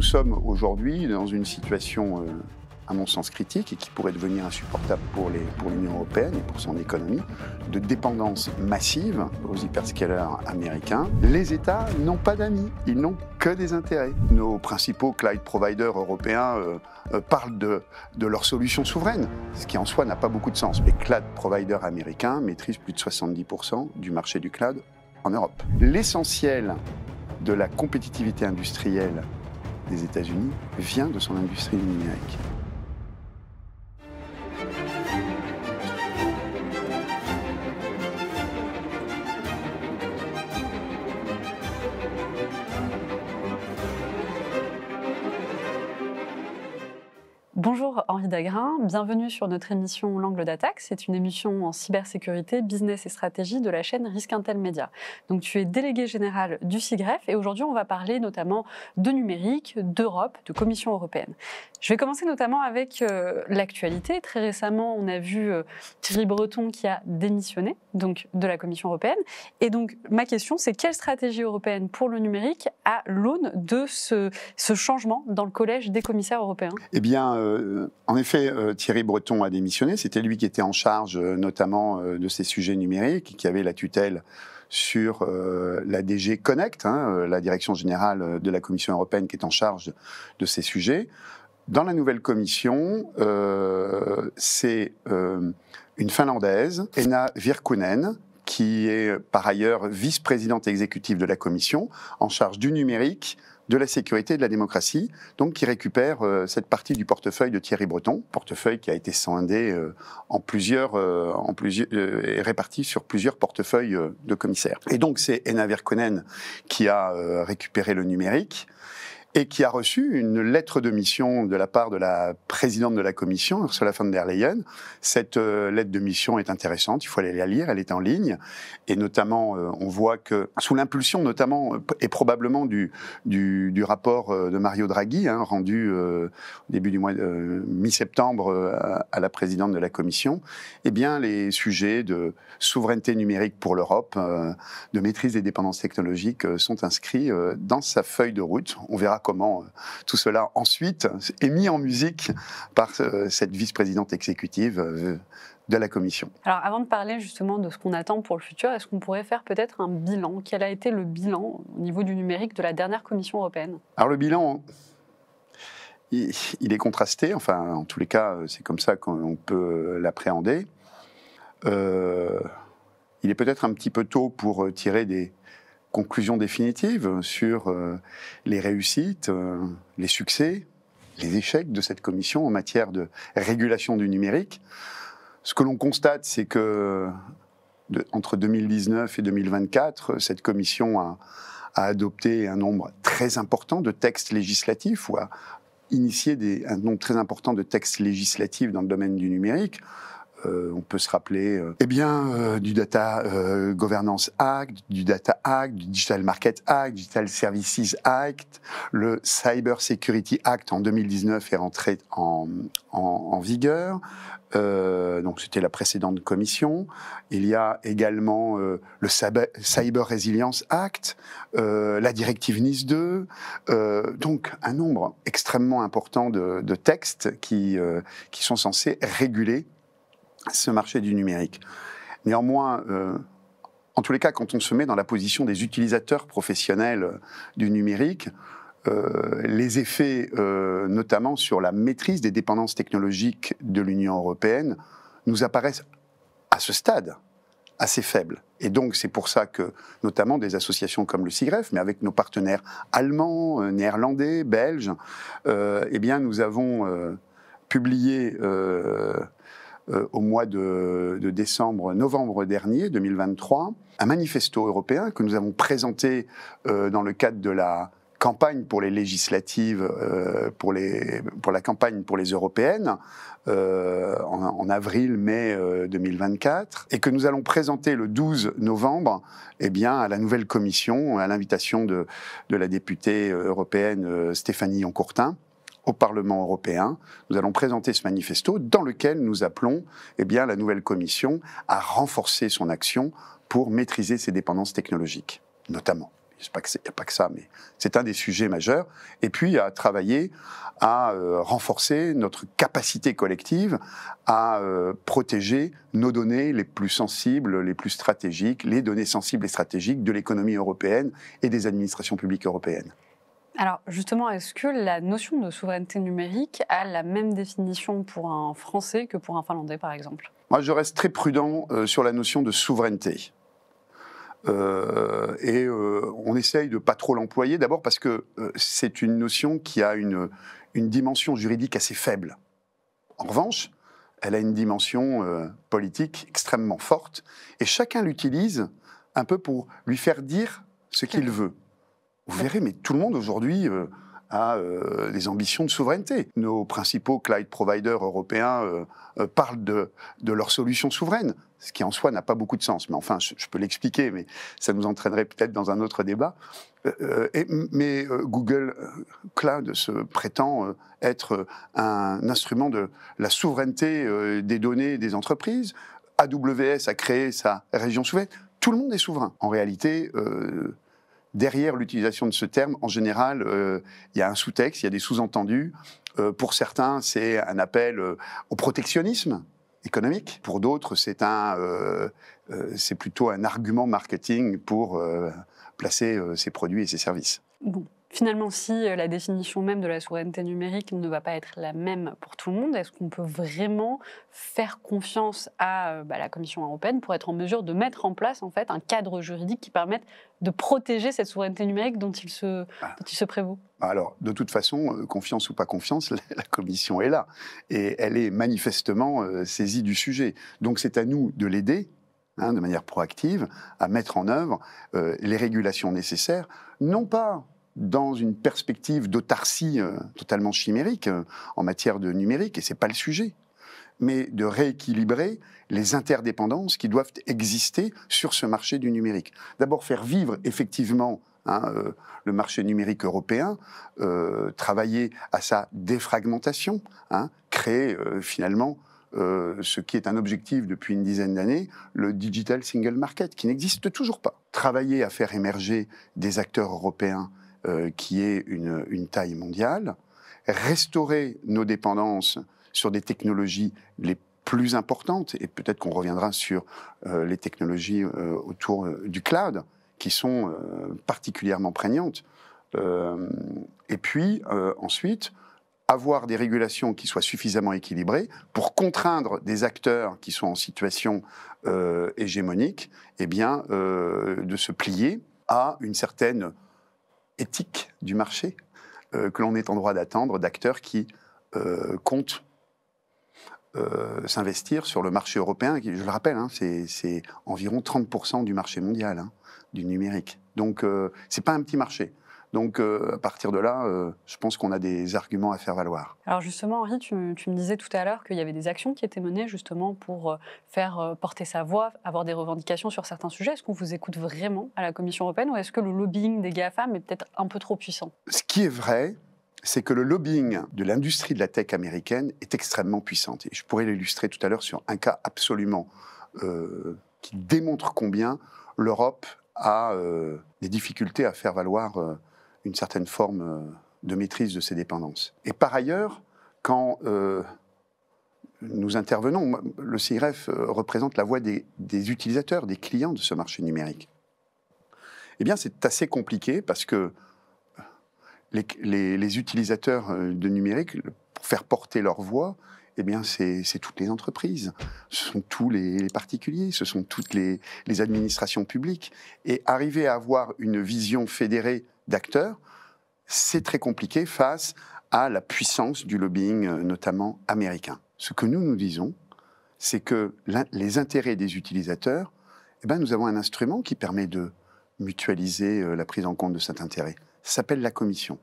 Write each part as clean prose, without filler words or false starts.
Nous sommes aujourd'hui dans une situation, à mon sens, critique et qui pourrait devenir insupportable pour l'Union européenne et pour son économie, de dépendance massive aux hyperscalers américains. Les États n'ont pas d'amis, ils n'ont que des intérêts. Nos principaux cloud providers européens parlent de leur solution souveraine, ce qui en soi n'a pas beaucoup de sens. Les cloud providers américains maîtrisent plus de 70% du marché du cloud en Europe. L'essentiel de la compétitivité industrielle des États-Unis vient de son industrie numérique. Bonjour Henri Dagrin, bienvenue sur notre émission L'Angle d'Attaque. C'est une émission en cybersécurité, business et stratégie de la chaîne Risquintel Média. Donc tu es délégué général du SIGREF et aujourd'hui on va parler notamment de numérique, d'Europe, de Commission européenne. Je vais commencer notamment avec l'actualité. Très récemment, on a vu Thierry Breton qui a démissionné donc, de la Commission européenne. Et donc ma question, c'est quelle stratégie européenne pour le numérique à l'aune de ce changement dans le collège des commissaires européens ? Eh bien, en effet, Thierry Breton a démissionné. C'était lui qui était en charge notamment de ces sujets numériques, qui avait la tutelle sur la DG Connect, la direction générale de la Commission européenne qui est en charge de ces sujets. Dans la nouvelle commission, c'est une Finlandaise, Henna Virkkunen, qui est par ailleurs vice-présidente exécutive de la Commission, en charge du numérique, de la sécurité et de la démocratie, donc qui récupère cette partie du portefeuille de Thierry Breton, portefeuille qui a été scindé et réparti sur plusieurs portefeuilles de commissaires. Et donc c'est Henna Virkkunen qui a récupéré le numérique, et qui a reçu une lettre de mission de la part de la présidente de la Commission, Ursula von der Leyen. Cette lettre de mission est intéressante, il faut aller la lire, elle est en ligne, et notamment, on voit que, sous l'impulsion notamment, et probablement du rapport de Mario Draghi, rendu au début du mois mi-septembre à la présidente de la Commission, eh bien, les sujets de souveraineté numérique pour l'Europe, de maîtrise des dépendances technologiques sont inscrits dans sa feuille de route. On verra comment tout cela ensuite est mis en musique par cette vice-présidente exécutive de la Commission. Alors avant de parler justement de ce qu'on attend pour le futur, est-ce qu'on pourrait faire peut-être un bilan ? Quel a été le bilan au niveau du numérique de la dernière Commission européenne ? Alors le bilan, il est contrasté, enfin en tous les cas c'est comme ça qu'on peut l'appréhender. Il est peut-être un petit peu tôt pour tirer des conclusion définitive sur les réussites, les succès, les échecs de cette commission en matière de régulation du numérique. Ce que l'on constate, c'est que entre 2019 et 2024, cette commission a adopté un nombre très important de textes législatifs ou a initié un nombre très important de textes législatifs dans le domaine du numérique. On peut se rappeler du Data Governance Act, du Data Act, du Digital Market Act, Digital Services Act, le Cyber Security Act en 2019 est rentré en vigueur. Donc c'était la précédente commission. Il y a également le Cyber Resilience Act, la directive NIS 2, donc un nombre extrêmement important de textes qui sont censés réguler ce marché du numérique. Néanmoins, en tous les cas, quand on se met dans la position des utilisateurs professionnels du numérique, les effets, notamment sur la maîtrise des dépendances technologiques de l'Union européenne, nous apparaissent à ce stade assez faibles. Et donc, c'est pour ça que, notamment des associations comme le SIGREF, mais avec nos partenaires allemands, néerlandais, belges, nous avons publié au mois de novembre dernier, 2023, un manifesto européen que nous avons présenté dans le cadre de la campagne pour les législatives, pour la campagne pour les européennes, en avril-mai 2024, et que nous allons présenter le 12 novembre à la nouvelle commission, à l'invitation de la députée européenne Stéphanie Yoncourtin, au Parlement européen. Nous allons présenter ce manifesto dans lequel nous appelons la nouvelle Commission à renforcer son action pour maîtriser ses dépendances technologiques, notamment. Il n'y a pas que ça, mais c'est un des sujets majeurs. Et puis à travailler à renforcer notre capacité collective à protéger nos données les plus sensibles, les plus stratégiques, les données sensibles et stratégiques de l'économie européenne et des administrations publiques européennes. Alors justement, est-ce que la notion de souveraineté numérique a la même définition pour un Français que pour un Finlandais, par exemple? Moi, je reste très prudent sur la notion de souveraineté. On essaye de pas trop l'employer, d'abord parce que c'est une notion qui a une dimension juridique assez faible. En revanche, elle a une dimension politique extrêmement forte, et chacun l'utilise un peu pour lui faire dire ce qu'il veut. Vous verrez, mais tout le monde aujourd'hui a des ambitions de souveraineté. Nos principaux cloud providers européens parlent de leurs solutions souveraines, ce qui en soi n'a pas beaucoup de sens. Mais enfin, je peux l'expliquer, mais ça nous entraînerait peut-être dans un autre débat. Mais Google Cloud se prétend être un instrument de la souveraineté des données des entreprises. AWS a créé sa région souveraine. Tout le monde est souverain. En réalité, derrière l'utilisation de ce terme, en général, il y a un sous-texte, il y a des sous-entendus. Pour certains, c'est un appel au protectionnisme économique. Pour d'autres, c'est plutôt un argument marketing pour placer ses produits et ses services. Bon. Finalement, si la définition même de la souveraineté numérique ne va pas être la même pour tout le monde, est-ce qu'on peut vraiment faire confiance à la Commission européenne pour être en mesure de mettre en place en fait, un cadre juridique qui permette de protéger cette souveraineté numérique dont il se prévaut? Alors, de toute façon, confiance ou pas confiance, la Commission est là. Et elle est manifestement saisie du sujet. Donc c'est à nous de l'aider, de manière proactive, à mettre en œuvre les régulations nécessaires, non pas dans une perspective d'autarcie totalement chimérique en matière de numérique, et ce n'est pas le sujet, mais de rééquilibrer les interdépendances qui doivent exister sur ce marché du numérique. D'abord, faire vivre effectivement le marché numérique européen, travailler à sa défragmentation, créer finalement ce qui est un objectif depuis une dizaine d'années, le Digital Single Market, qui n'existe toujours pas. Travailler à faire émerger des acteurs européens qui aient une taille mondiale, restaurer nos dépendances sur des technologies les plus importantes, et peut-être qu'on reviendra sur les technologies autour du cloud, qui sont particulièrement prégnantes. Et puis, ensuite, avoir des régulations qui soient suffisamment équilibrées pour contraindre des acteurs qui sont en situation hégémonique, de se plier à une certaine éthique du marché que l'on est en droit d'attendre d'acteurs qui comptent s'investir sur le marché européen, qui, je le rappelle, c'est environ 30% du marché mondial du numérique. Donc, c'est pas un petit marché. Donc, à partir de là, je pense qu'on a des arguments à faire valoir. Alors justement, Henri, tu me disais tout à l'heure qu'il y avait des actions qui étaient menées justement pour faire porter sa voix, avoir des revendications sur certains sujets. Est-ce qu'on vous écoute vraiment à la Commission européenne ou est-ce que le lobbying des GAFAM est peut-être un peu trop puissant? Ce qui est vrai, c'est que le lobbying de l'industrie de la tech américaine est extrêmement puissant. Et je pourrais l'illustrer tout à l'heure sur un cas absolument qui démontre combien l'Europe a des difficultés à faire valoir une certaine forme de maîtrise de ses dépendances. Et par ailleurs, quand nous intervenons, le CIREF représente la voix des utilisateurs, des clients de ce marché numérique. Eh bien, c'est assez compliqué parce que les utilisateurs de numérique, pour faire porter leur voix, eh bien, c'est toutes les entreprises, ce sont tous les particuliers, ce sont toutes les administrations publiques. Et arriver à avoir une vision fédérée d'acteurs, c'est très compliqué face à la puissance du lobbying, notamment américain. Ce que nous disons, c'est que les intérêts des utilisateurs, nous avons un instrument qui permet de mutualiser la prise en compte de cet intérêt. Ça s'appelle la Commission.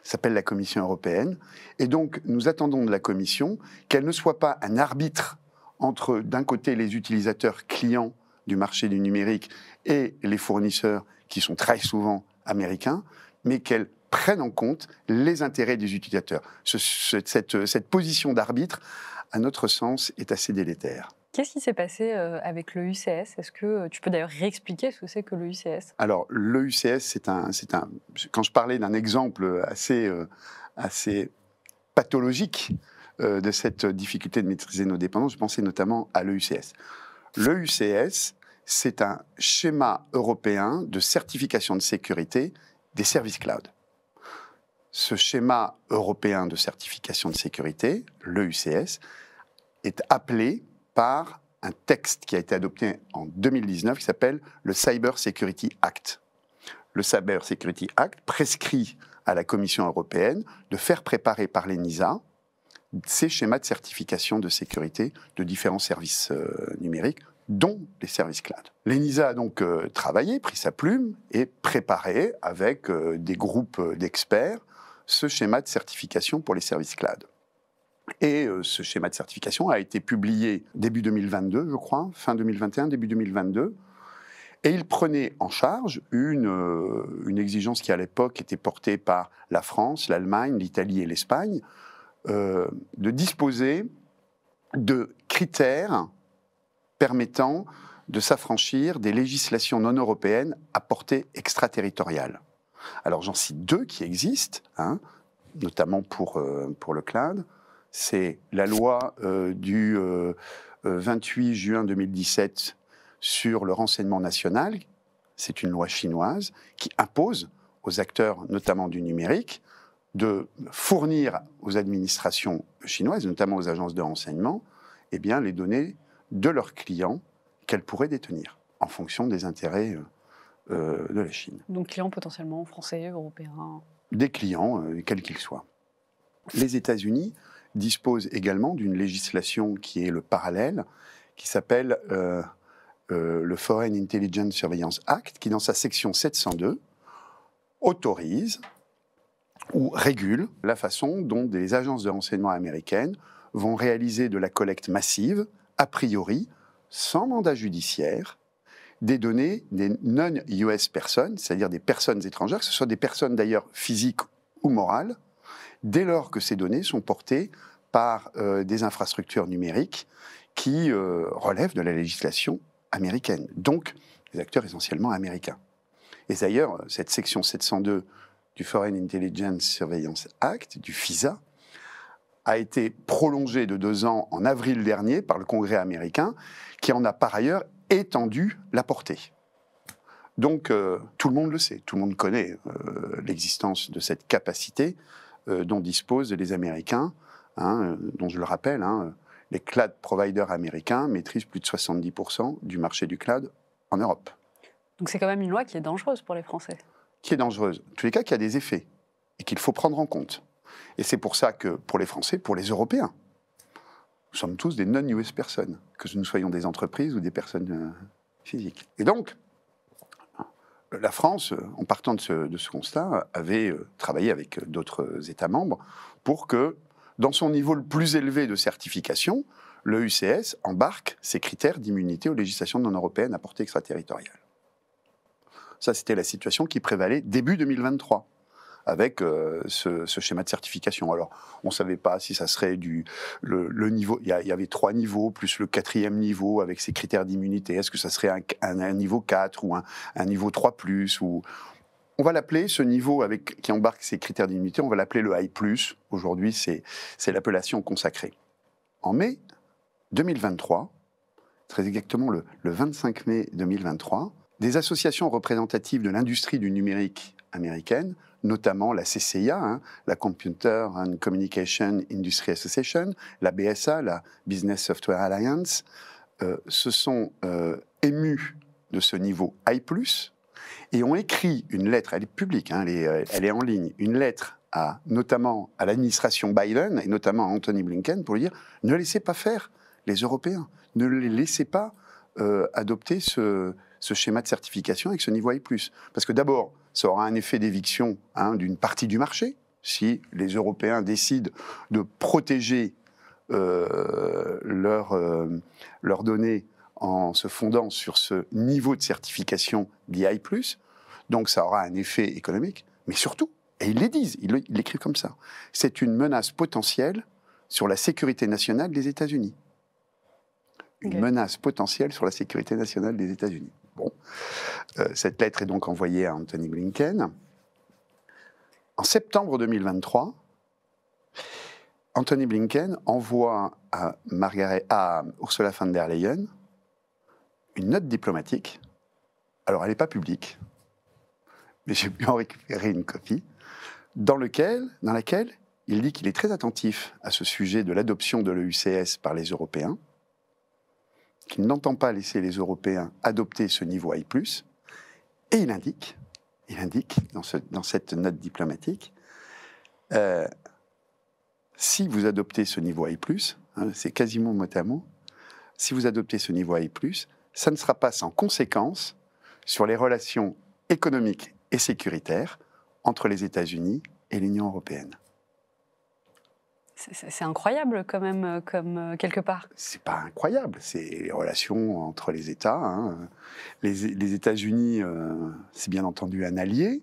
Ça s'appelle la Commission européenne. Et donc, nous attendons de la Commission qu'elle ne soit pas un arbitre entre, d'un côté, les utilisateurs clients du marché du numérique et les fournisseurs qui sont très souvent américains, mais qu'elle prenne en compte les intérêts des utilisateurs. Cette position d'arbitre, à notre sens, est assez délétère. Qu'est-ce qui s'est passé avec le UCS? Est-ce que tu peux d'ailleurs réexpliquer ce que c'est que le UCS? Alors, le UCS, quand je parlais d'un exemple assez pathologique de cette difficulté de maîtriser nos dépendances, je pensais notamment à l'EUCS. L'EUCS, c'est un schéma européen de certification de sécurité des services cloud. Ce schéma européen de certification de sécurité, l'EUCS, est appelé par un texte qui a été adopté en 2019 qui s'appelle le Cyber Security Act. Le Cyber Security Act prescrit à la Commission européenne de faire préparer par l'ENISA ces schémas de certification de sécurité de différents services numériques, dont les services cloud. L'ENISA a donc travaillé, pris sa plume et préparé avec des groupes d'experts ce schéma de certification pour les services cloud. Et ce schéma de certification a été publié début 2022, je crois, fin 2021, début 2022. Et il prenait en charge une exigence qui, à l'époque, était portée par la France, l'Allemagne, l'Italie et l'Espagne, de disposer de critères permettant de s'affranchir des législations non européennes à portée extraterritoriale. Alors j'en cite deux qui existent, notamment pour le cloud. C'est la loi du 28 juin 2017 sur le renseignement national. C'est une loi chinoise qui impose aux acteurs, notamment du numérique, de fournir aux administrations chinoises, notamment aux agences de renseignement, les données de leurs clients qu'elles pourraient détenir en fonction des intérêts de la Chine. Donc clients potentiellement français, européens? Des clients, quels qu'ils soient. Les États-Unis disposent également d'une législation qui est le parallèle, qui s'appelle le Foreign Intelligence Surveillance Act, qui dans sa section 702 autorise ou régule la façon dont des agences de renseignement américaines vont réaliser de la collecte massive, a priori, sans mandat judiciaire, des données des non-US personnes, c'est-à-dire des personnes étrangères, que ce soit des personnes d'ailleurs physiques ou morales, dès lors que ces données sont portées par des infrastructures numériques qui relèvent de la législation américaine, donc des acteurs essentiellement américains. Et d'ailleurs, cette section 702 du Foreign Intelligence Surveillance Act, du FISA, a été prolongée de 2 ans en avril dernier par le Congrès américain, qui en a par ailleurs étendu la portée. Donc tout le monde le sait, tout le monde connaît l'existence de cette capacité dont disposent les Américains, dont je le rappelle, les cloud providers américains maîtrisent plus de 70% du marché du cloud en Europe. Donc c'est quand même une loi qui est dangereuse pour les Français. Qui est dangereuse. En tous les cas, qui a des effets et qu'il faut prendre en compte. Et c'est pour ça que pour les Français, pour les Européens, nous sommes tous des non-US personnes, que nous soyons des entreprises ou des personnes physiques. Et donc, la France, en partant de ce constat, avait travaillé avec d'autres États membres pour que, dans son niveau le plus élevé de certification, le UCS embarque ses critères d'immunité aux législations non européennes à portée extraterritoriale. Ça, c'était la situation qui prévalait début 2023, avec ce schéma de certification. Alors, on ne savait pas si ça serait le niveau... Il y avait 3 niveaux, plus le 4e niveau, avec ses critères d'immunité. Est-ce que ça serait un niveau 4 ou un niveau 3+, ou... On va l'appeler, ce niveau qui embarque ces critères d'immunité, on va l'appeler le I+. Aujourd'hui, c'est l'appellation consacrée. En mai 2023, très exactement le 25 mai 2023, des associations représentatives de l'industrie du numérique américaine, notamment la CCIA, la Computer and Communication Industry Association, la BSA, la Business Software Alliance, se sont émus de ce niveau I+, et ont écrit une lettre, elle est publique, elle est en ligne, une lettre notamment à l'administration Biden, et notamment à Anthony Blinken, pour lui dire « Ne laissez pas faire les Européens, ne les laissez pas adopter ce schéma de certification avec ce niveau I+. » Parce que d'abord, ça aura un effet d'éviction d'une partie du marché, si les Européens décident de protéger leurs données en se fondant sur ce niveau de certification d'II+. Donc ça aura un effet économique, mais surtout, et ils les disent, ils l'écrivent comme ça, c'est une menace potentielle sur la sécurité nationale des États-Unis. une menace potentielle sur la sécurité nationale des États-Unis. Bon. Cette lettre est donc envoyée à Anthony Blinken. En septembre 2023, Anthony Blinken envoie à Ursula von der Leyen une note diplomatique. Alors, elle n'est pas publique, mais j'ai pu en récupérer une copie, dans laquelle il dit qu'il est très attentif à ce sujet de l'adoption de l'EUCS par les Européens, qu'il n'entend pas laisser les Européens adopter ce niveau I+, et il indique dans cette note diplomatique, si vous adoptez ce niveau I+, c'est quasiment mot à mot, si vous adoptez ce niveau I+, ça ne sera pas sans conséquence sur les relations économiques et sécuritaires entre les États-Unis et l'Union européenne. C'est incroyable quand même, comme quelque part. C'est pas incroyable, c'est les relations entre les États. Hein. Les États-Unis, c'est bien entendu un allié,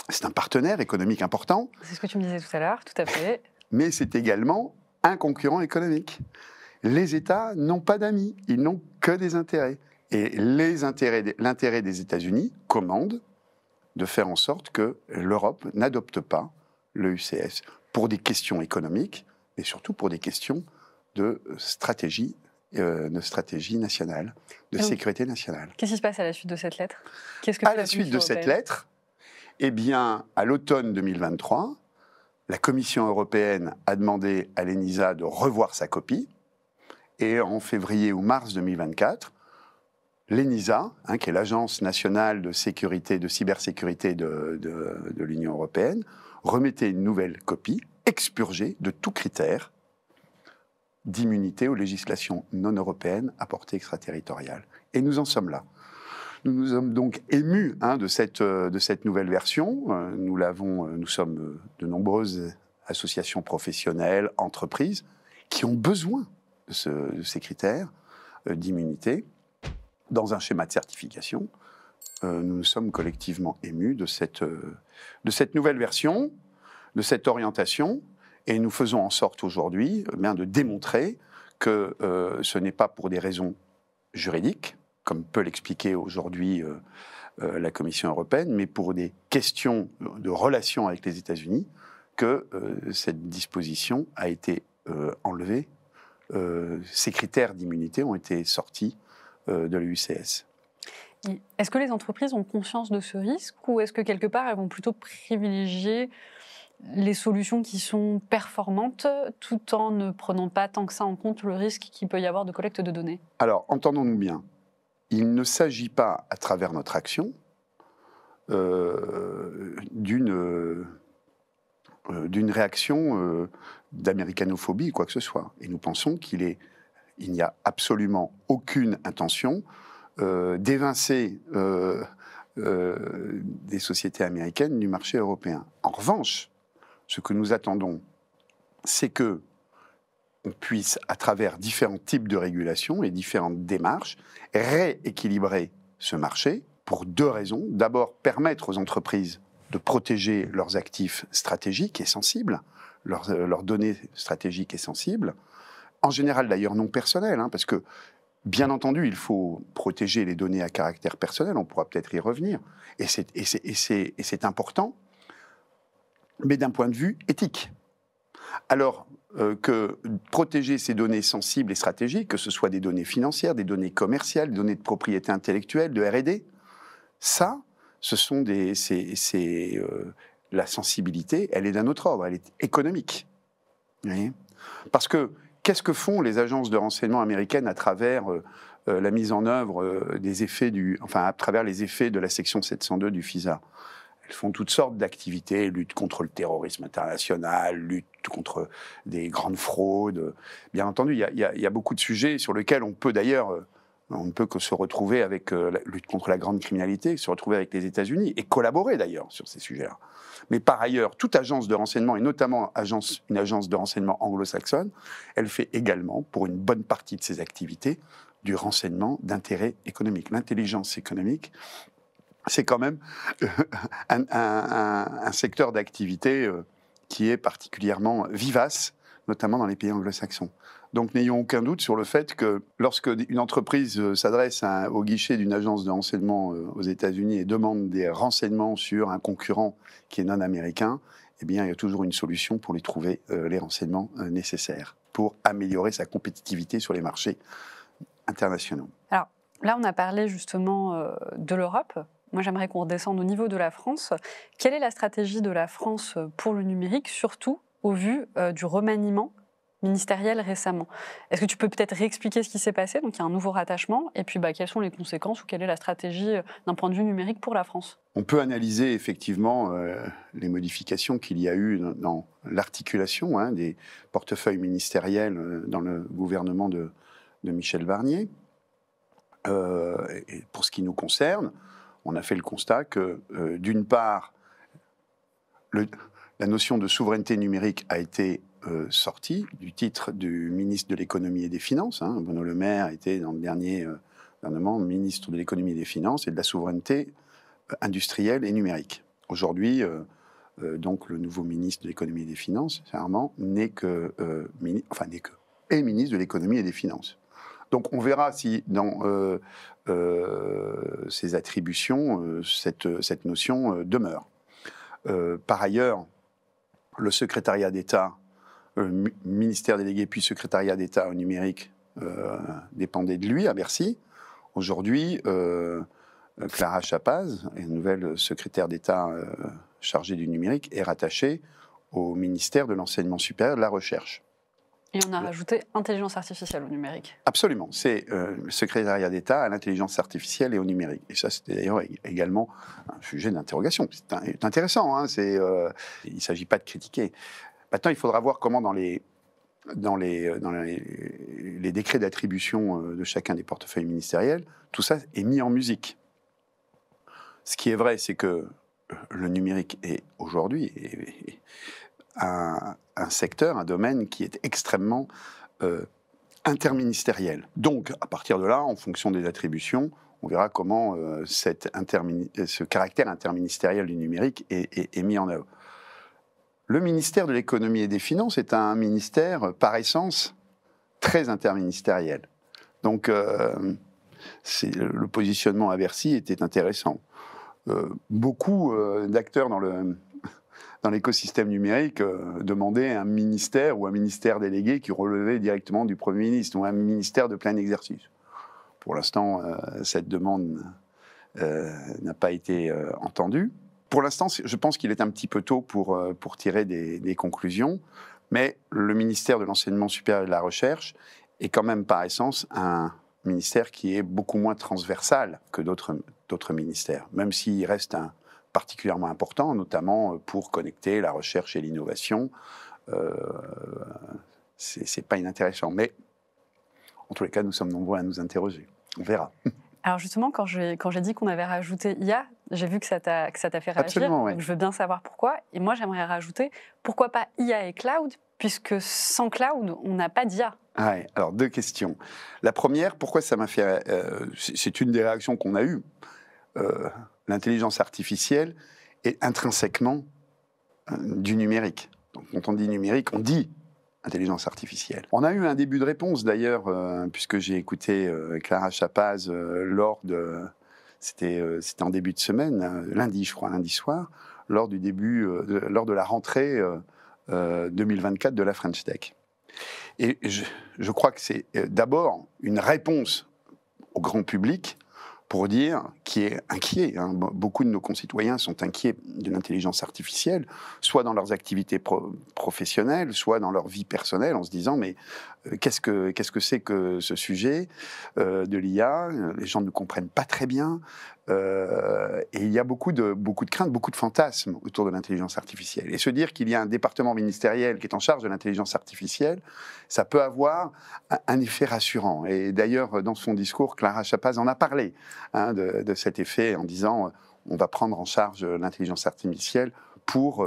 c'est un partenaire économique important. C'est ce que tu me disais tout à l'heure, tout à fait. Mais c'est également un concurrent économique. Les États n'ont pas d'amis, ils n'ont que des intérêts. Et l'intérêt des États-Unis commande de faire en sorte que l'Europe n'adopte pas l'EUCS pour des questions économiques, mais surtout pour des questions de stratégie nationale, de sécurité nationale. Qu'est-ce qui se passe à la suite de cette lettre? À la suite de cette lettre, eh bien, à l'automne 2023, la Commission européenne a demandé à l'ENISA de revoir sa copie, et en février ou mars 2024, l'ENISA, qui est l'Agence nationale de cybersécurité de l'Union européenne, remettait une nouvelle copie, expurgée de tout critère d'immunité aux législations non européennes à portée extraterritoriale. Et nous en sommes là. Nous nous sommes donc émus de cette nouvelle version. Nous sommes de nombreuses associations professionnelles, entreprises, qui ont besoin de ces critères d'immunité dans un schéma de certification. Nous nous sommes collectivement émus de cette nouvelle version, de cette orientation, et nous faisons en sorte aujourd'hui de démontrer que ce n'est pas pour des raisons juridiques, comme peut l'expliquer aujourd'hui la Commission européenne, mais pour des questions de relations avec les États-Unis, que cette disposition a été enlevée. Ces critères d'immunité ont été sortis de l'EUCS. Est-ce que les entreprises ont conscience de ce risque, ou est-ce que quelque part elles vont plutôt privilégier les solutions qui sont performantes tout en ne prenant pas tant que ça en compte le risque qu'il peut y avoir de collecte de données? Alors, entendons-nous bien, il ne s'agit pas, à travers notre action, d'une réaction d'américanophobie ou quoi que ce soit. Et nous pensons qu'il n'y a absolument aucune intention d'évincer des sociétés américaines du marché européen. En revanche, ce que nous attendons, c'est que on puisse, à travers différents types de régulations et différentes démarches, rééquilibrer ce marché pour deux raisons. D'abord, permettre aux entreprises de protéger leurs actifs stratégiques et sensibles, leurs données stratégiques et sensibles, en général d'ailleurs non personnelles, parce que, bien entendu, il faut protéger les données à caractère personnel, on pourra peut-être y revenir, et c'est important, mais d'un point de vue éthique. Alors que protéger ces données sensibles et stratégiques, que ce soit des données financières, des données commerciales, des données de propriété intellectuelle, de R&D, ça, ce sont la sensibilité, elle est d'un autre ordre, elle est économique. Vous voyez ? Parce que qu'est-ce que font les agences de renseignement américaines à travers la mise en œuvre des effets à travers les effets de la section 702 du FISA? Elles font toutes sortes d'activités, lutte contre le terrorisme international, lutte contre des grandes fraudes. Bien entendu, il y a beaucoup de sujets sur lesquels on peut d'ailleurs, on ne peut que se retrouver avec la lutte contre la grande criminalité, se retrouver avec les États-Unis et collaborer d'ailleurs sur ces sujets-là. Mais par ailleurs, toute agence de renseignement, et notamment une agence de renseignement anglo-saxonne, elle fait également, pour une bonne partie de ses activités, du renseignement d'intérêt économique. L'intelligence économique, c'est quand même un secteur d'activité qui est particulièrement vivace, notamment dans les pays anglo-saxons. Donc n'ayons aucun doute sur le fait que lorsque une entreprise s'adresse au guichet d'une agence de renseignement aux États-Unis et demande des renseignements sur un concurrent qui est non américain, eh bien, il y a toujours une solution pour lui trouver les renseignements nécessaires pour améliorer sa compétitivité sur les marchés internationaux. Alors là, on a parlé justement de l'Europe. Moi, j'aimerais qu'on redescende au niveau de la France. Quelle est la stratégie de la France pour le numérique, surtout au vu du remaniement ministériel récemment? Est-ce que tu peux peut-être réexpliquer ce qui s'est passé? Donc, il y a un nouveau rattachement. Et puis, quelles sont les conséquences ou quelle est la stratégie d'un point de vue numérique pour la France? On peut analyser effectivement les modifications qu'il y a eu dans l'articulation des portefeuilles ministériels dans le gouvernement de Michel Barnier. Et pour ce qui nous concerne, on a fait le constat que, d'une part, la notion de souveraineté numérique a été sortie du titre du ministre de l'économie et des finances. Bruno Le Maire était dans le dernier gouvernement ministre de l'économie et des finances et de la souveraineté industrielle et numérique. Aujourd'hui, donc le nouveau ministre de l'économie et des finances, Armand, est ministre de l'économie et des finances. Donc on verra si dans ces attributions, cette notion demeure. Par ailleurs, le secrétariat d'État, ministère délégué puis secrétariat d'État au numérique dépendait de lui à Bercy. Aujourd'hui, Clara Chapaz, nouvelle secrétaire d'État chargée du numérique, est rattachée au ministère de l'Enseignement supérieur et de la Recherche. Et on a rajouté intelligence artificielle au numérique. Absolument, c'est le secrétariat d'État à l'intelligence artificielle et au numérique. Et ça, c'était d'ailleurs également un sujet d'interrogation. C'est intéressant, il ne s'agit pas de critiquer. Maintenant, il faudra voir comment dans les décrets d'attribution de chacun des portefeuilles ministériels, tout ça est mis en musique. Ce qui est vrai, c'est que le numérique est aujourd'hui un secteur, un domaine qui est extrêmement interministériel. Donc, à partir de là, en fonction des attributions, on verra comment ce caractère interministériel du numérique est mis en œuvre. Le ministère de l'économie et des finances est un ministère, par essence, très interministériel. Donc, le positionnement à Bercy était intéressant. Beaucoup d'acteurs dans l'écosystème numérique demandaient un ministère ou un ministère délégué qui relevait directement du Premier ministre ou un ministère de plein exercice. Pour l'instant, cette demande n'a pas été entendue. Pour l'instant, je pense qu'il est un petit peu tôt pour tirer des conclusions, mais le ministère de l'Enseignement supérieur et de la Recherche est quand même par essence un ministère qui est beaucoup moins transversal que d'autres ministères, même s'il reste particulièrement important, notamment pour connecter la recherche et l'innovation. C'est pas inintéressant, mais en tous les cas, nous sommes nombreux à nous interroger. On verra. Alors justement, quand j'ai dit qu'on avait rajouté IA, j'ai vu que ça t'a fait réagir. Absolument, ouais. Donc je veux bien savoir pourquoi. Et moi, j'aimerais rajouter, pourquoi pas IA et cloud, puisque sans cloud, on n'a pas d'IA. Ouais, alors deux questions. La première, pourquoi ça m'a fait... c'est une des réactions qu'on a eues. L'intelligence artificielle est intrinsèquement du numérique. Donc quand on dit numérique, on dit intelligence artificielle. On a eu un début de réponse d'ailleurs, puisque j'ai écouté Clara Chapaz c'était en début de semaine, lundi je crois, lundi soir, lors de la rentrée 2024 de la French Tech. Et je crois que c'est d'abord une réponse au grand public pour dire qui est inquiet. Beaucoup de nos concitoyens sont inquiets de l'intelligence artificielle, soit dans leurs activités professionnelles, soit dans leur vie personnelle, en se disant mais qu'est-ce que c'est que ce sujet de l'IA? Les gens ne comprennent pas très bien. Et il y a beaucoup de craintes, beaucoup de fantasmes autour de l'intelligence artificielle. Et se dire qu'il y a un département ministériel qui est en charge de l'intelligence artificielle, ça peut avoir un effet rassurant. Et d'ailleurs, dans son discours, Clara Chapaz en a parlé de cet effet en disant on va prendre en charge l'intelligence artificielle pour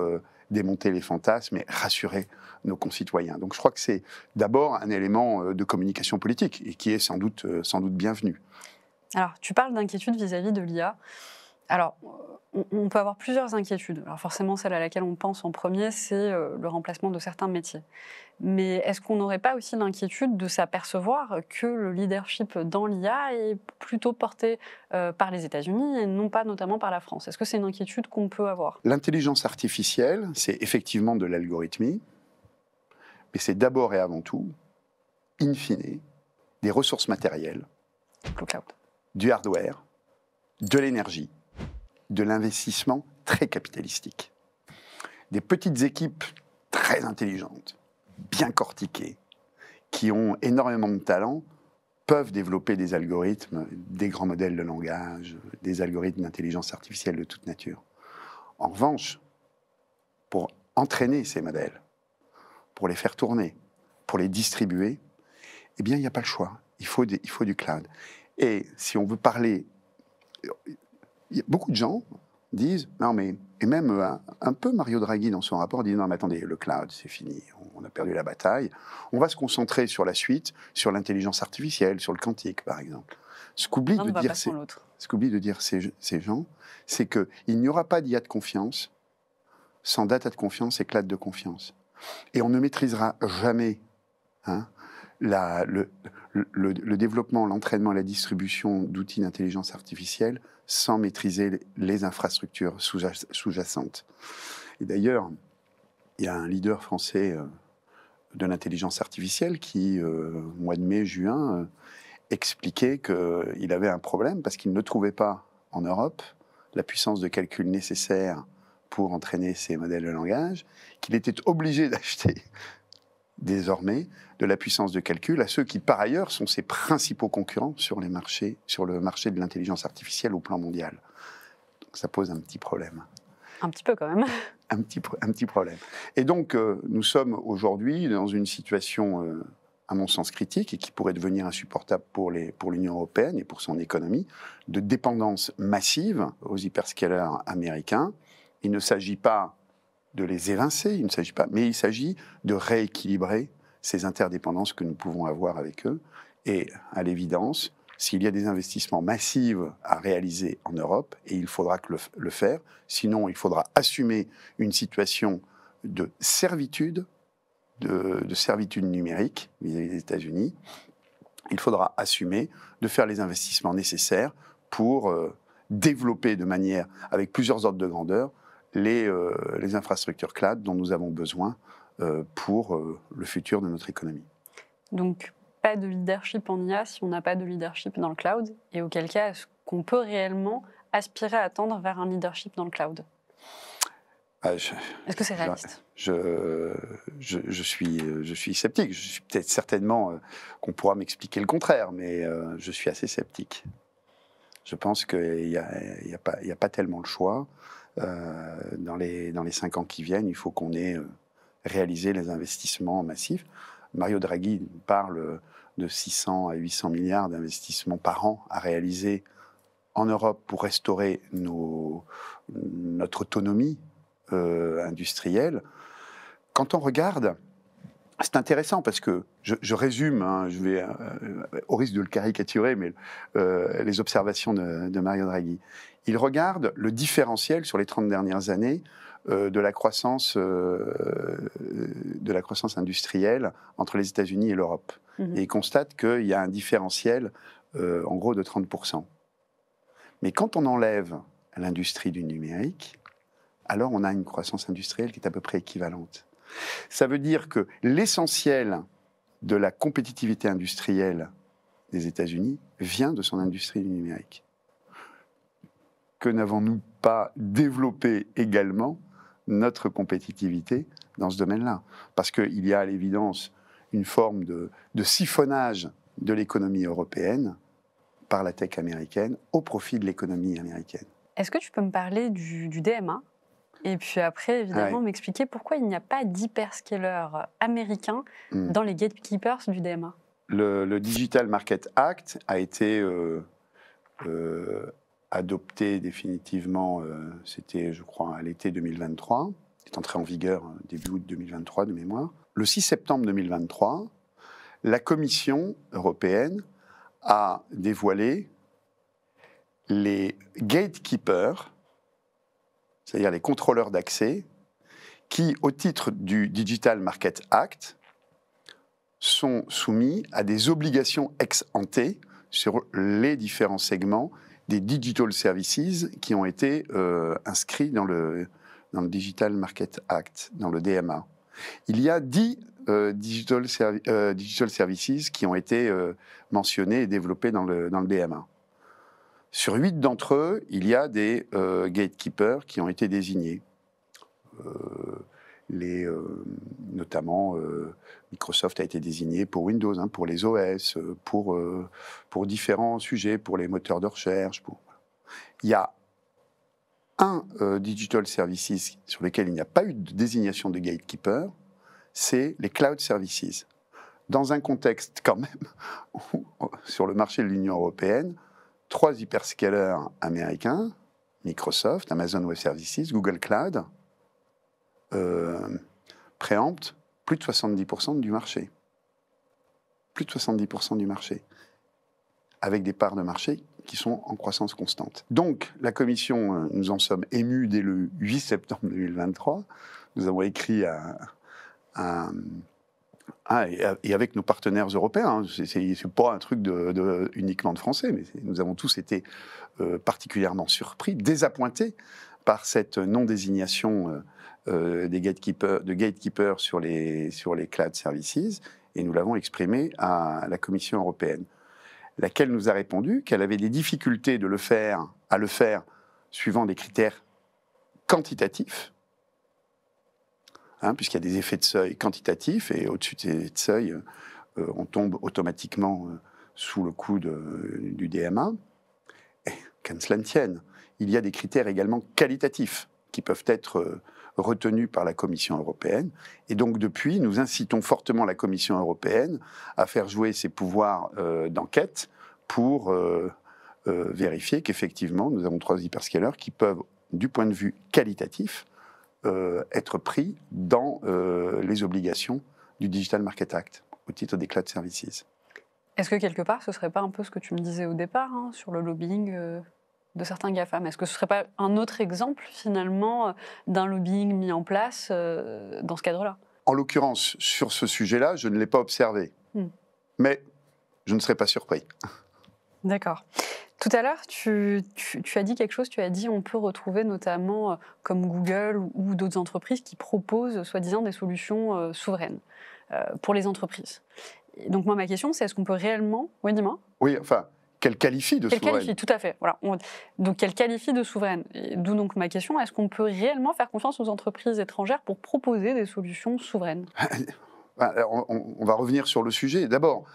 démonter les fantasmes et rassurer nos concitoyens. Donc je crois que c'est d'abord un élément de communication politique et qui est sans doute bienvenu. Alors, tu parles d'inquiétude vis-à-vis de l'IA. Alors, on peut avoir plusieurs inquiétudes. Alors forcément, celle à laquelle on pense en premier, c'est le remplacement de certains métiers. Mais est-ce qu'on n'aurait pas aussi l'inquiétude de s'apercevoir que le leadership dans l'IA est plutôt porté par les États-Unis et non pas notamment par la France? Est-ce que c'est une inquiétude qu'on peut avoir? L'intelligence artificielle, c'est effectivement de l'algorithmie, mais c'est d'abord et avant tout, in fine, des ressources matérielles, Le cloud. du hardware, de l'énergie, de l'investissement très capitalistique. Des petites équipes très intelligentes, bien cortiquées, qui ont énormément de talent, peuvent développer des algorithmes, des grands modèles de langage, des algorithmes d'intelligence artificielle de toute nature. En revanche, pour entraîner ces modèles, pour les faire tourner, pour les distribuer, eh bien, il n'y a pas le choix. Il faut du cloud. Et si on veut parler... Beaucoup de gens disent, non mais, et même un peu Mario Draghi dans son rapport dit, non mais attendez, le cloud c'est fini, on a perdu la bataille, on va se concentrer sur la suite, sur l'intelligence artificielle, sur le quantique par exemple. Ce qu'oublient de dire ces gens, c'est qu'il n'y aura pas d'IA de confiance sans data de confiance et cloud de confiance. Et on ne maîtrisera jamais le développement, l'entraînement et la distribution d'outils d'intelligence artificielle sans maîtriser les infrastructures sous-jacentes. Et d'ailleurs, il y a un leader français de l'intelligence artificielle qui, au mois de mai-juin, expliquait qu'il avait un problème parce qu'il ne trouvait pas en Europe la puissance de calcul nécessaire pour entraîner ces modèles de langage, qu'il était obligé d'acheter désormais de la puissance de calcul à ceux qui, par ailleurs, sont ses principaux concurrents sur le marché de l'intelligence artificielle au plan mondial. Donc ça pose un petit problème. Un petit peu quand même. Un petit problème. Et donc, nous sommes aujourd'hui dans une situation, à mon sens, critique et qui pourrait devenir insupportable pour l'Union européenne et pour son économie, de dépendance massive aux hyperscalers américains. Il ne s'agit pas de les évincer, mais il s'agit de rééquilibrer ces interdépendances que nous pouvons avoir avec eux. Et à l'évidence, s'il y a des investissements massifs à réaliser en Europe, et il faudra le faire, sinon il faudra assumer une situation de servitude, de servitude numérique vis-à-vis des États-Unis, il faudra assumer de faire les investissements nécessaires pour développer de manière, avec plusieurs ordres de grandeur, les infrastructures cloud dont nous avons besoin pour le futur de notre économie. Donc, pas de leadership en IA si on n'a pas de leadership dans le cloud, et auquel cas, est-ce qu'on peut réellement aspirer à tendre vers un leadership dans le cloud? Est-ce que c'est réaliste? Je suis sceptique. Je suis peut-être certainement qu'on pourra m'expliquer le contraire, mais je suis assez sceptique. Je pense qu'il n'y a pas tellement le choix. Dans les 5 ans qui viennent, il faut qu'on ait réalisé les investissements massifs. Mario Draghi parle de 600 à 800 milliards d'investissements par an à réaliser en Europe pour restaurer notre autonomie industrielle. Quand on regarde, c'est intéressant parce que, je résume, je vais, au risque de le caricaturer, mais les observations de Mario Draghi. Il regarde le différentiel sur les 30 dernières années de la croissance industrielle entre les États-Unis et l'Europe. Et il constate qu'il y a un différentiel, en gros, de 30%. Mais quand on enlève l'industrie du numérique, alors on a une croissance industrielle qui est à peu près équivalente. Ça veut dire que l'essentiel de la compétitivité industrielle des États-Unis vient de son industrie du numérique. Que n'avons-nous pas développé également notre compétitivité dans ce domaine-là? Parce qu'il y a à l'évidence une forme de siphonnage de l'économie européenne par la tech américaine au profit de l'économie américaine. Est-ce que tu peux me parler du DMA? Et puis après, évidemment, m'expliquer pourquoi il n'y a pas d'hyperscaler américain dans les gatekeepers du DMA. Le Digital Market Act a été adopté définitivement, c'était, je crois, à l'été 2023. Il est entré en vigueur début août 2023, de mémoire. Le 6 septembre 2023, la Commission européenne a dévoilé les gatekeepers, c'est-à-dire les contrôleurs d'accès, qui, au titre du Digital Market Act, sont soumis à des obligations ex ante sur les différents segments des Digital Services qui ont été inscrits dans le Digital Market Act, dans le DMA. Il y a 10 digital Services qui ont été mentionnés et développés dans le DMA. Sur 8 d'entre eux, il y a des gatekeepers qui ont été désignés. Notamment, Microsoft a été désigné pour Windows, hein, pour les OS, pour différents sujets, pour les moteurs de recherche. Il y a un Digital Services sur lequel il n'y a pas eu de désignation de gatekeeper, c'est les Cloud Services. Dans un contexte quand même où, sur le marché de l'Union européenne, 3 hyperscalers américains, Microsoft, Amazon Web Services, Google Cloud, préemptent plus de 70% du marché. Plus de 70% du marché. Avec des parts de marché qui sont en croissance constante. Donc, la Commission, nous en sommes émus dès le 8 septembre 2023. Nous avons écrit et avec nos partenaires européens, hein, c'est pas un truc uniquement de Français, mais nous avons tous été particulièrement surpris, désappointés par cette non-désignation de gatekeepers sur les cloud services, et nous l'avons exprimé à la Commission européenne, laquelle nous a répondu qu'elle avait des difficultés à le faire suivant des critères quantitatifs, hein, puisqu'il y a des effets de seuil quantitatifs, et au-dessus de ces effets de seuil, on tombe automatiquement sous le coup du DMA. Et qu'à cela ne tienne, il y a des critères également qualitatifs qui peuvent être retenus par la Commission européenne. Et donc, depuis, nous incitons fortement la Commission européenne à faire jouer ses pouvoirs d'enquête pour vérifier qu'effectivement, nous avons 3 hyperscalers qui peuvent, du point de vue qualitatif, être pris dans les obligations du Digital Market Act, au titre des Cloud Services. Est-ce que quelque part, ce ne serait pas un peu ce que tu me disais au départ, hein, sur le lobbying de certains GAFAM? Est-ce que ce ne serait pas un autre exemple, finalement, d'un lobbying mis en place dans ce cadre-là? En l'occurrence, sur ce sujet-là, je ne l'ai pas observé. Mais je ne serais pas surpris. D'accord. Tout à l'heure, tu as dit quelque chose, tu as dit on peut retrouver notamment, comme Google ou d'autres entreprises qui proposent, soi-disant, des solutions souveraines pour les entreprises. Et donc moi, ma question, c'est est-ce qu'on peut réellement... Oui, dis-moi. Oui, enfin... Qu'elle qualifie de souveraine. Qualifie, tout à fait. Voilà. Donc, qu'elle qualifie de souveraine. D'où donc ma question, est-ce qu'on peut réellement faire confiance aux entreprises étrangères pour proposer des solutions souveraines? On va revenir sur le sujet. D'abord,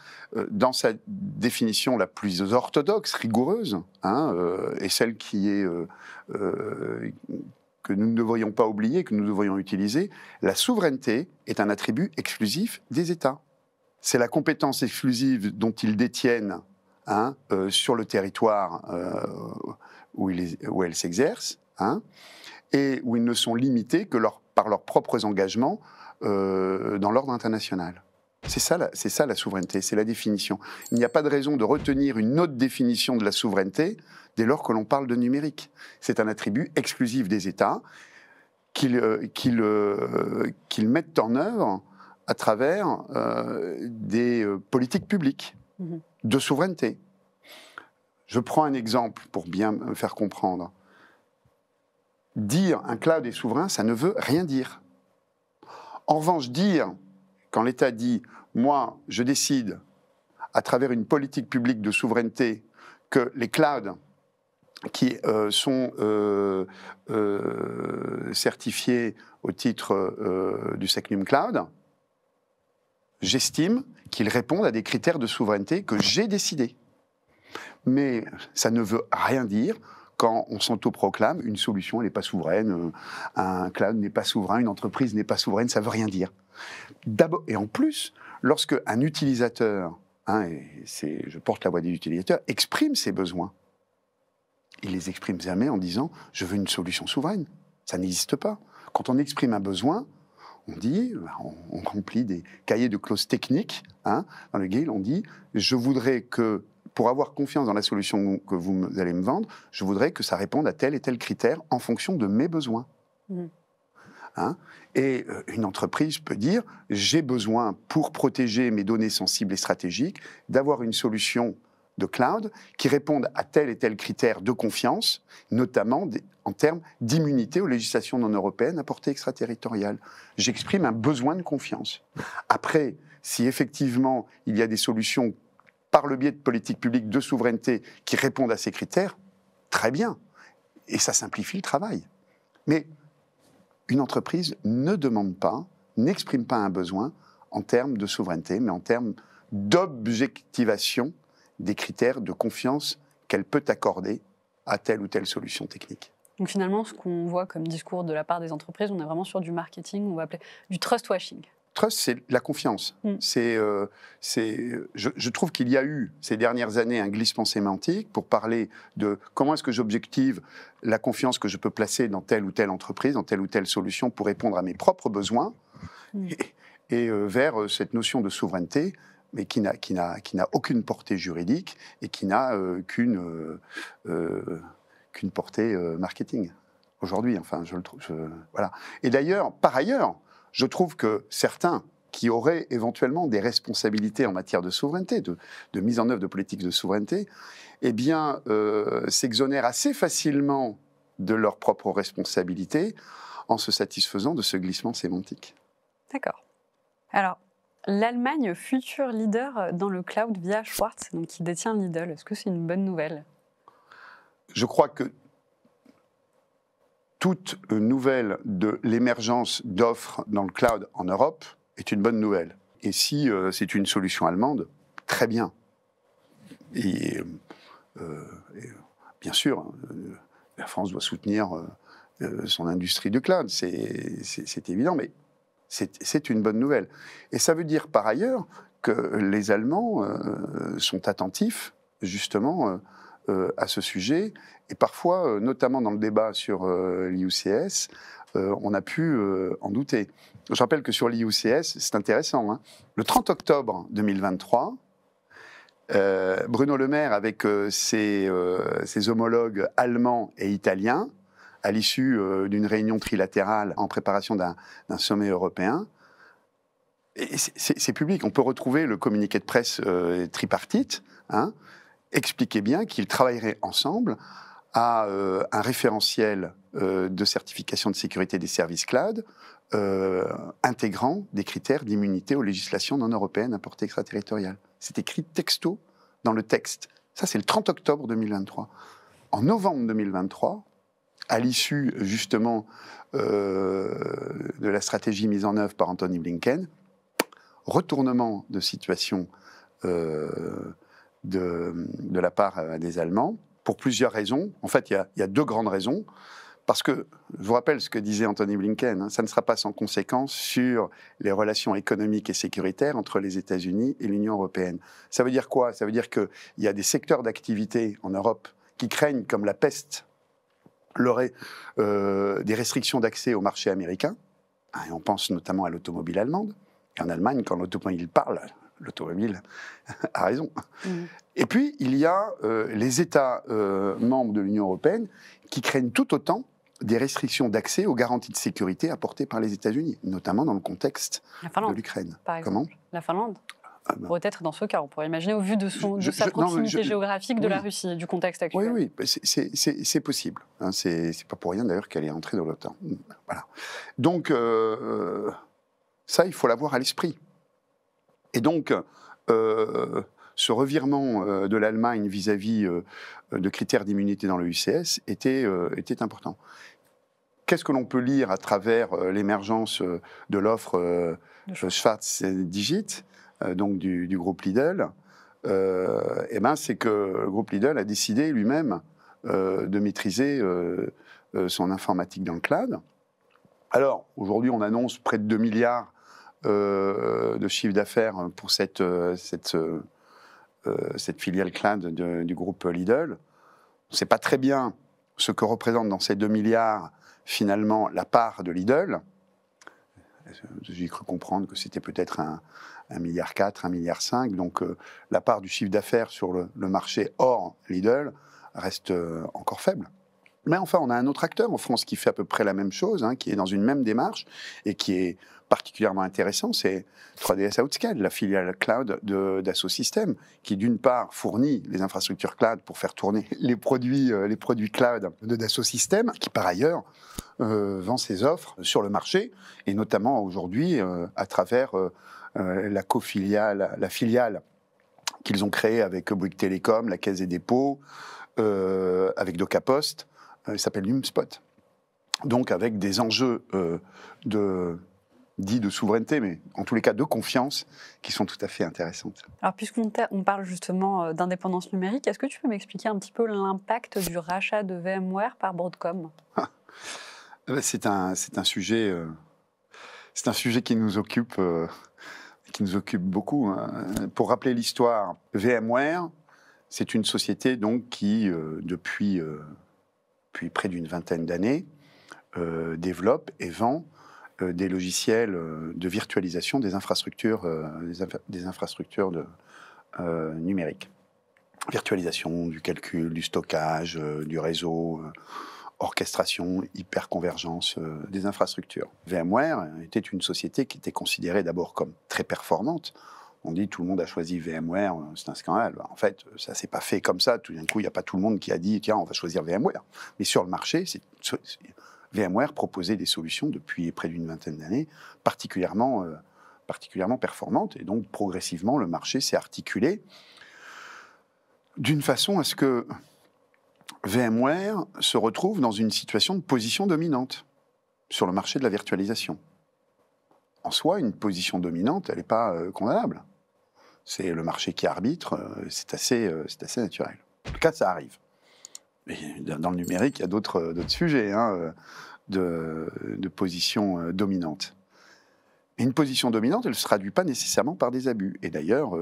dans sa définition la plus orthodoxe, rigoureuse, hein, et celle qui est que nous ne devrions pas oublier, que nous devrions utiliser, la souveraineté est un attribut exclusif des États. C'est la compétence exclusive dont ils détiennent sur le territoire où elles s'exercent, hein, et où ils ne sont limités que par leurs propres engagements dans l'ordre international. C'est ça la souveraineté, c'est la définition. Il n'y a pas de raison de retenir une autre définition de la souveraineté dès lors que l'on parle de numérique. C'est un attribut exclusif des États qu'ils mettent en œuvre à travers des politiques publiques de souveraineté. Je prends un exemple pour bien me faire comprendre. Dire un cloud est souverain, ça ne veut rien dire. En revanche, dire, quand l'État dit « moi, je décide, à travers une politique publique de souveraineté, que les clouds qui sont certifiés au titre du Secnum Cloud, j'estime qu'ils répondent à des critères de souveraineté que j'ai décidés. » Mais ça ne veut rien dire quand on s'autoproclame une solution n'est pas souveraine, un cloud n'est pas souverain, une entreprise n'est pas souveraine, ça ne veut rien dire. D'abord, et en plus, lorsque un utilisateur, je porte la voix des utilisateurs, exprime ses besoins, il les exprime jamais en disant « je veux une solution souveraine ». Ça n'existe pas. Quand on exprime un besoin, on dit, on remplit des cahiers de clauses techniques, dans lesquels on dit « je voudrais que pour avoir confiance dans la solution que vous allez me vendre, je voudrais que ça réponde à tel et tel critère en fonction de mes besoins. Hein? Et une entreprise peut dire, j'ai besoin, pour protéger mes données sensibles et stratégiques, d'avoir une solution de cloud qui réponde à tel et tel critère de confiance, notamment en termes d'immunité aux législations non européennes à portée extraterritoriale. J'exprime un besoin de confiance. Après, si effectivement il y a des solutions par le biais de politiques publiques de souveraineté qui répondent à ces critères, très bien. Et ça simplifie le travail. Mais une entreprise ne demande pas, n'exprime pas un besoin en termes de souveraineté, mais en termes d'objectivation des critères de confiance qu'elle peut accorder à telle ou telle solution technique. Donc finalement, ce qu'on voit comme discours de la part des entreprises, on est vraiment sur du marketing, on va appeler du trust washing. Trust, c'est la confiance. Je trouve qu'il y a eu ces dernières années un glissement sémantique pour parler de comment est-ce que j'objective la confiance que je peux placer dans telle ou telle entreprise, dans telle ou telle solution pour répondre à mes propres besoins, et vers cette notion de souveraineté, mais qui n'a aucune portée juridique et qui n'a qu'une portée marketing. Aujourd'hui, enfin, je le trouve. Voilà. Et d'ailleurs, par ailleurs, je trouve que certains qui auraient éventuellement des responsabilités en matière de souveraineté, de mise en œuvre de politiques de souveraineté, eh bien, s'exonèrent assez facilement de leurs propres responsabilités en se satisfaisant de ce glissement sémantique. D'accord. Alors, l'Allemagne, futur leader dans le cloud via Schwartz, donc qui détient Lidl, est-ce que c'est une bonne nouvelle? Je crois que toute nouvelle de l'émergence d'offres dans le cloud en Europe est une bonne nouvelle. Et si c'est une solution allemande, très bien. Et bien sûr, la France doit soutenir son industrie du cloud, c'est évident, mais c'est une bonne nouvelle. Et ça veut dire par ailleurs que les Allemands sont attentifs justement à ce sujet, et parfois, notamment dans le débat sur l'IUCS, on a pu en douter. Je rappelle que sur l'IUCS, c'est intéressant, hein, le 30 octobre 2023, Bruno Le Maire, avec ses homologues allemands et italiens, à l'issue d'une réunion trilatérale en préparation d'un sommet européen, et c'est public, on peut retrouver le communiqué de presse tripartite, hein, expliquait bien qu'ils travailleraient ensemble à un référentiel de certification de sécurité des services cloud intégrant des critères d'immunité aux législations non européennes à portée extraterritoriale. C'est écrit texto dans le texte. Ça, c'est le 30 octobre 2023. En novembre 2023, à l'issue justement de la stratégie mise en œuvre par Anthony Blinken, retournement de situation de la part des Allemands, pour plusieurs raisons. En fait, il y a deux grandes raisons. Parce que, je vous rappelle ce que disait Anthony Blinken, hein, ça ne sera pas sans conséquence sur les relations économiques et sécuritaires entre les États-Unis et l'Union européenne. Ça veut dire quoi? Ça veut dire qu'il y a des secteurs d'activité en Europe qui craignent, comme la peste, des restrictions d'accès au marché américain. Et on pense notamment à l'automobile allemande. Et en Allemagne, quand l'automobile parle, l'automobile a raison. Et puis, il y a les États membres de l'Union européenne qui craignent tout autant des restrictions d'accès aux garanties de sécurité apportées par les États-Unis, notamment dans le contexte de l'Ukraine. Par exemple. Comment? La Finlande pourrait être dans ce cas, on pourrait imaginer au vu de sa proximité géographique de la Russie, du contexte actuel. Oui, c'est possible. Hein, c'est pas pour rien d'ailleurs qu'elle est entrée dans l'OTAN. Voilà. Donc, ça, il faut l'avoir à l'esprit. Et donc, ce revirement de l'Allemagne vis-à-vis de critères d'immunité dans le UCS était important. Qu'est-ce que l'on peut lire à travers l'émergence de l'offre Schwartz Digit, donc du groupe Lidl? C'est que le groupe Lidl a décidé lui-même de maîtriser son informatique dans le cloud. Alors, aujourd'hui, on annonce près de 2 milliards de chiffre d'affaires pour cette filiale cloud du groupe Lidl. On ne sait pas très bien ce que représente dans ces 2 milliards, finalement, la part de Lidl. J'ai cru comprendre que c'était peut-être 1,4 milliard, 1,5 milliard. Donc la part du chiffre d'affaires sur le marché hors Lidl reste encore faible. Mais enfin, on a un autre acteur en France qui fait à peu près la même chose, qui est dans une même démarche et qui est particulièrement intéressant, c'est 3DS Outscale, la filiale cloud d'Asso Systèmes, qui d'une part fournit les infrastructures cloud pour faire tourner les produits cloud de Dassault Systèmes, qui par ailleurs vend ses offres sur le marché, et notamment aujourd'hui à travers la filiale qu'ils ont créée avec Bouygues Télécom, la Caisse des dépôts, avec DocaPost, il s'appelle HumeSpot. Donc avec des enjeux dits de souveraineté, mais en tous les cas de confiance, qui sont tout à fait intéressantes. Alors puisqu'on parle justement d'indépendance numérique, est-ce que tu peux m'expliquer un petit peu l'impact du rachat de VMware par Broadcom ? C'est un sujet qui nous occupe beaucoup. Pour rappeler l'histoire, VMware, c'est une société donc qui, depuis près d'une vingtaine d'années, développe et vend des logiciels de virtualisation des infrastructures, numériques. Virtualisation du calcul, du stockage, du réseau, orchestration, hyperconvergence des infrastructures. VMware était une société qui était considérée d'abord comme très performante. On dit tout le monde a choisi VMware, c'est un scandale. En fait, ça s'est pas fait comme ça. Tout d'un coup, il n'y a pas tout le monde qui a dit tiens, on va choisir VMware. Mais sur le marché, VMware proposait des solutions depuis près d'une vingtaine d'années particulièrement performantes. Et donc, progressivement, le marché s'est articulé d'une façon à ce que VMware se retrouve dans une situation de position dominante sur le marché de la virtualisation. En soi, une position dominante, elle n'est pas condamnable. C'est le marché qui arbitre, c'est assez naturel. En tout cas, ça arrive. Et dans le numérique, il y a d'autres sujets de position dominante. Et une position dominante, elle ne se traduit pas nécessairement par des abus. Et d'ailleurs,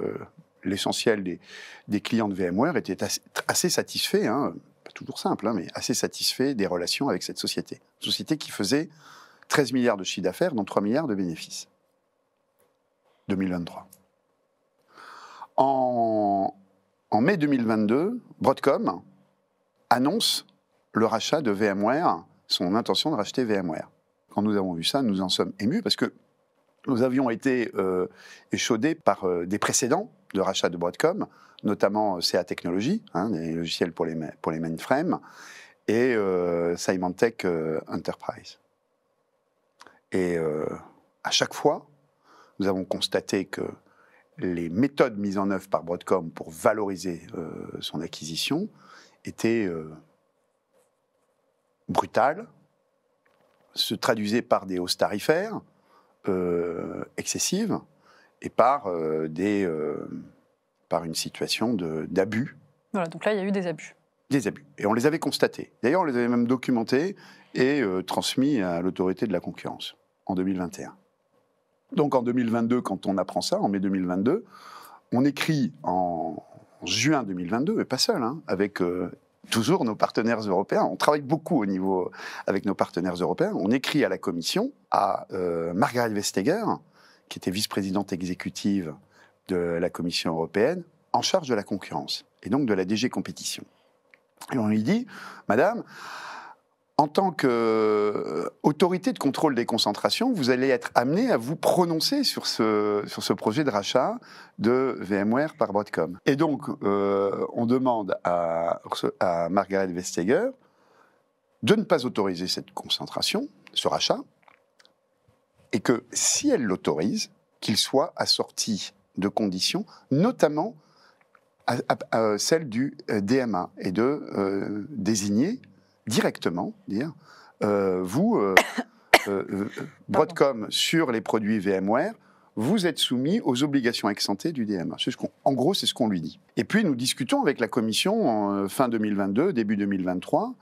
l'essentiel des clients de VMware étaient assez satisfaits, pas toujours simple, mais assez satisfaits des relations avec cette société. Une société qui faisait 13 milliards de chiffre d'affaires, dont 3 milliards de bénéfices. 2023. En mai 2022, Broadcom annonce le rachat de VMware, son intention de racheter VMware. Quand nous avons vu ça, nous en sommes émus parce que nous avions été échaudés par des précédents de rachat de Broadcom, notamment CA Technologies, des logiciels pour les mainframes, et Symantec Enterprise. Et à chaque fois, nous avons constaté que les méthodes mises en œuvre par Broadcom pour valoriser son acquisition étaient brutales, se traduisaient par des hausses tarifaires excessives et par une situation d'abus. Voilà, donc là, il y a eu des abus. Des abus. Et on les avait constatés. D'ailleurs, on les avait même documentés et transmis à l'autorité de la concurrence en 2021. Donc en 2022, quand on apprend ça, en mai 2022, on écrit en juin 2022, mais pas seul, avec toujours nos partenaires européens. On travaille beaucoup avec nos partenaires européens. On écrit à la Commission, à Margrethe Vestager, qui était vice-présidente exécutive de la Commission européenne, en charge de la concurrence, et donc de la DG Compétition. Et on lui dit, Madame, en tant qu'autorité de contrôle des concentrations, vous allez être amenée à vous prononcer sur ce projet de rachat de VMware par Broadcom. Et donc, on demande à Margrethe Vestager de ne pas autoriser cette concentration, ce rachat, et que si elle l'autorise, qu'il soit assorti de conditions, notamment celle du DMA, et de désigner directement, Broadcom, sur les produits VMware, vous êtes soumis aux obligations ex-ante du DMA. En gros, c'est ce qu'on lui dit. Et puis, nous discutons avec la Commission en fin 2022, début 2023,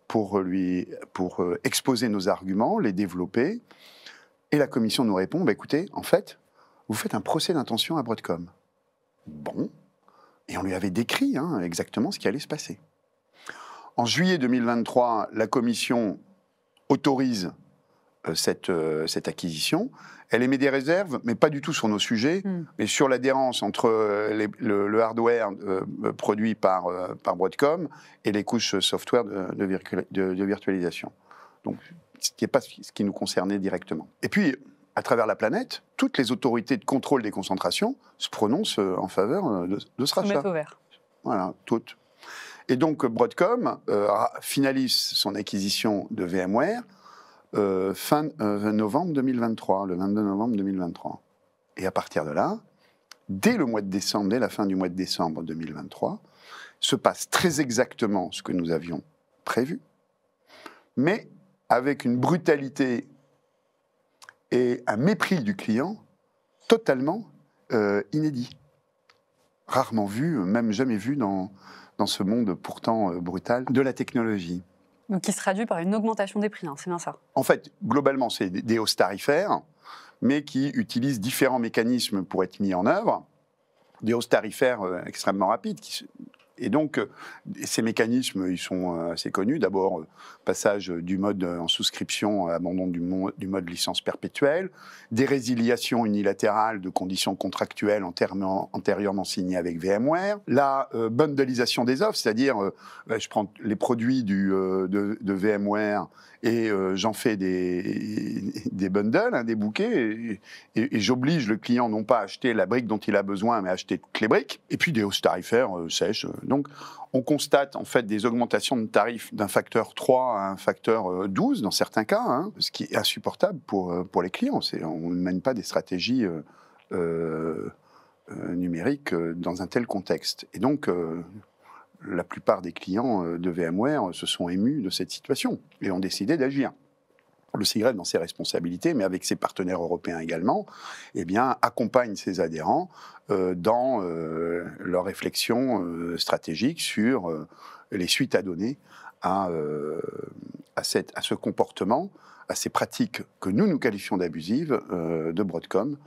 pour exposer nos arguments, les développer. Et la Commission nous répond, écoutez, en fait, vous faites un procès d'intention à Broadcom. Bon. Et on lui avait décrit exactement ce qui allait se passer. En juillet 2023, la Commission autorise cette acquisition. Elle émet des réserves, mais pas du tout sur nos sujets, mais sur l'adhérence entre le hardware produit par Broadcom et les couches software de virtualisation. Donc, ce qui n'est pas ce qui nous concernait directement. Et puis, à travers la planète, toutes les autorités de contrôle des concentrations se prononcent en faveur de ce rachat. Voilà, toutes. Et donc, Broadcom finalise son acquisition de VMware fin novembre 2023, le 22 novembre 2023. Et à partir de là, dès la fin du mois de décembre 2023, se passe très exactement ce que nous avions prévu, mais avec une brutalité et un mépris du client totalement inédit. Rarement vu, même jamais vu dans ce monde pourtant brutal de la technologie. Donc qui se traduit par une augmentation des prix, hein, c'est bien ça? En fait, globalement, c'est des hausses tarifaires, mais qui utilisent différents mécanismes pour être mis en œuvre. Des hausses tarifaires extrêmement rapides. Et donc, ces mécanismes, ils sont assez connus. D'abord, passage du mode en souscription, abandon du mode licence perpétuelle, des résiliations unilatérales de conditions contractuelles antérieurement signées avec VMware, la bundleisation des offres, c'est-à-dire, je prends les produits de VMware et j'en fais des bundles, hein, des bouquets, et j'oblige le client non pas à acheter la brique dont il a besoin, mais à acheter toutes les briques, et puis des hausses tarifaires sèches. Donc, on constate en fait des augmentations de tarifs d'un facteur 3 à un facteur 12 dans certains cas, hein, ce qui est insupportable pour les clients. On ne mène pas des stratégies numériques dans un tel contexte. Et donc, la plupart des clients de VMware se sont émus de cette situation et ont décidé d'agir. Le SIGREF, dans ses responsabilités, mais avec ses partenaires européens également, eh bien, accompagne ses adhérents dans leur réflexion stratégique sur les suites à donner à ce comportement, à ces pratiques que nous qualifions d'abusives de Broadcom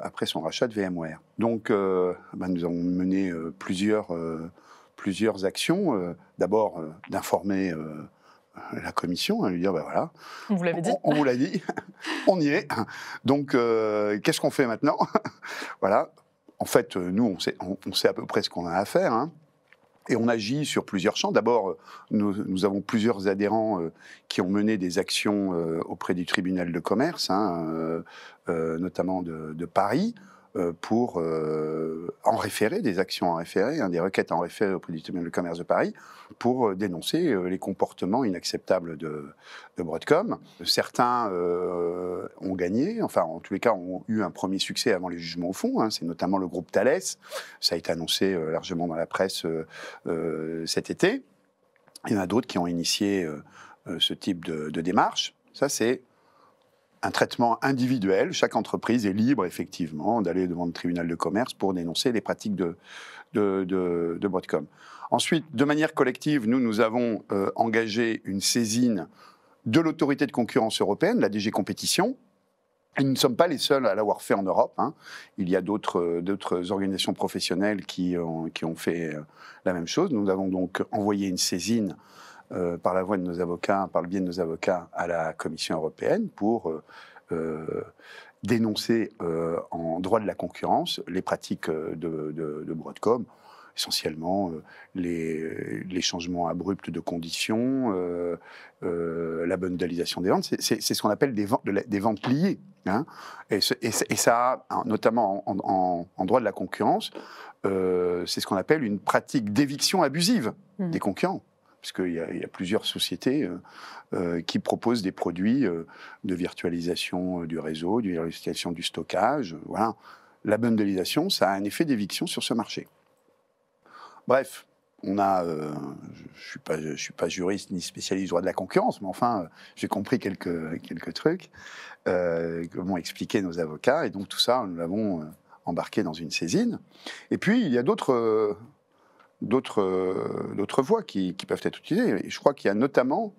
après son rachat de VMware. Donc, nous avons mené plusieurs actions. D'abord, d'informer la commission, lui dire, voilà, on vous l'avait dit. On vous l'a dit, on y est. Donc, qu'est-ce qu'on fait maintenant? Voilà. En fait, nous, on sait à peu près ce qu'on a à faire, hein, et on agit sur plusieurs champs. D'abord, nous avons plusieurs adhérents qui ont mené des actions auprès du tribunal de commerce, hein, notamment de Paris, pour en référer, des actions en référé, hein, des requêtes en référé auprès du tribunal de commerce de Paris, pour dénoncer les comportements inacceptables de Broadcom. Certains ont gagné, enfin en tous les cas ont eu un premier succès avant les jugements au fond, hein, c'est notamment le groupe Thales, ça a été annoncé largement dans la presse cet été. Il y en a d'autres qui ont initié ce type de démarche. Ça, c'est un traitement individuel. Chaque entreprise est libre, effectivement, d'aller devant le tribunal de commerce pour dénoncer les pratiques de Broadcom. Ensuite, de manière collective, nous avons engagé une saisine de l'autorité de concurrence européenne, la DG Compétition. Et nous ne sommes pas les seuls à l'avoir fait en Europe, hein. Il y a d'autres organisations professionnelles qui ont fait la même chose. Nous avons donc envoyé une saisine par la voie de nos avocats, par le biais de nos avocats, à la Commission européenne pour dénoncer en droit de la concurrence les pratiques de Broadcom, essentiellement les changements abrupts de conditions, la bundleisation des ventes. C'est ce qu'on appelle des ventes liées, hein. Et ça, notamment en droit de la concurrence, c'est ce qu'on appelle une pratique d'éviction abusive des concurrents. Parce qu'il y a plusieurs sociétés qui proposent des produits de virtualisation du réseau, de virtualisation du stockage. Voilà. La bundleisation, ça a un effet d'éviction sur ce marché. Bref, on a, je suis pas juriste ni spécialiste du droit de la concurrence, mais enfin, j'ai compris quelques trucs, comment expliquer nos avocats, et donc tout ça, nous l'avons embarqué dans une saisine. Et puis, il y a d'autres voies qui peuvent être utilisées. Et je crois qu'il y a notamment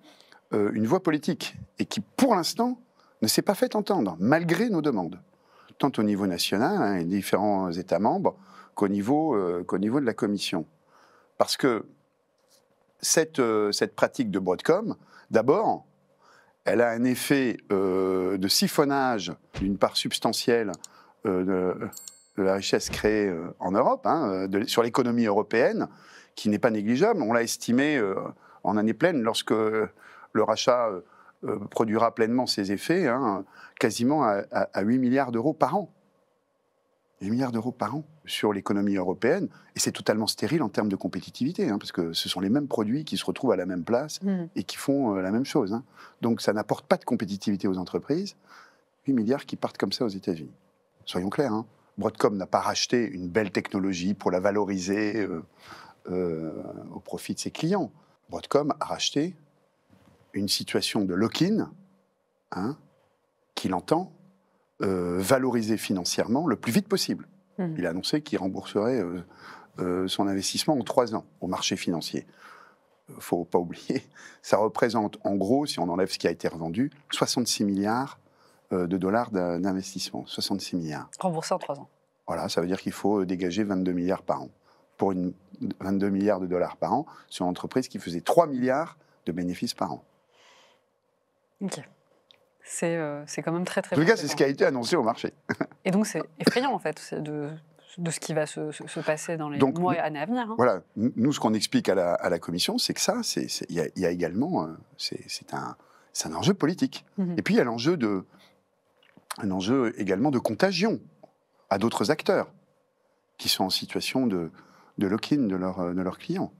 une voie politique, et qui, pour l'instant, ne s'est pas fait entendre, malgré nos demandes, tant au niveau national, hein, et différents États membres, qu'au niveau de la Commission. Parce que cette pratique de Broadcom, d'abord, elle a un effet de siphonnage d'une part substantielle de la richesse créée en Europe, sur l'économie européenne, qui n'est pas négligeable. On l'a estimé en année pleine, lorsque le rachat produira pleinement ses effets, quasiment à 8 milliards d'euros par an. 8 milliards d'euros par an sur l'économie européenne, et c'est totalement stérile en termes de compétitivité, parce que ce sont les mêmes produits qui se retrouvent à la même place et qui font la même chose. Donc ça n'apporte pas de compétitivité aux entreprises. 8 milliards qui partent comme ça aux États-Unis. Soyons clairs, Broadcom n'a pas racheté une belle technologie pour la valoriser au profit de ses clients. Broadcom a racheté une situation de lock-in qu'il entend valoriser financièrement le plus vite possible. Il a annoncé qu'il rembourserait son investissement en 3 ans au marché financier. Il ne faut pas oublier, ça représente en gros, si on enlève ce qui a été revendu, 66 milliards de dollars d'investissement. 66 milliards. Remboursé en 3 ans. Voilà, ça veut dire qu'il faut dégager 22 milliards par an. Pour 22 milliards de dollars par an sur une entreprise qui faisait 3 milliards de bénéfices par an. Ok. C'est quand même très, très... En tout cas, c'est ce qui a été annoncé au marché. Et donc, c'est effrayant, en fait, de ce qui va se passer dans les mois et années à venir. Voilà. Nous, ce qu'on explique à la Commission, c'est que ça, il y a également... c'est un enjeu politique. Et puis, il y a un enjeu également de contagion à d'autres acteurs qui sont en situation de lock-in de leurs clients.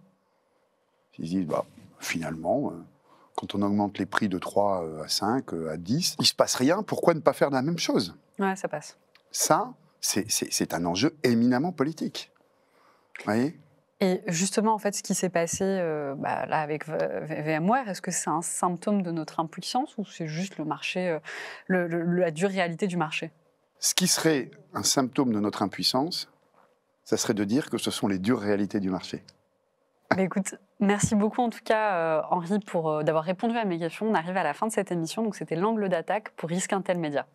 Ils se disent, finalement... Quand on augmente les prix de 3 à 5, à 10, il ne se passe rien, pourquoi ne pas faire la même chose? Ouais, ça passe. Ça, c'est un enjeu éminemment politique. Vous voyez? Et justement, en fait, ce qui s'est passé là avec VMware, est-ce que c'est un symptôme de notre impuissance ou c'est juste le marché, la dure réalité du marché? Ce qui serait un symptôme de notre impuissance, ça serait de dire que ce sont les dures réalités du marché. Écoute, merci beaucoup en tout cas, Henri, d'avoir répondu à mes questions. On arrive à la fin de cette émission, donc c'était l'angle d'attaque pour Risque Intel Média.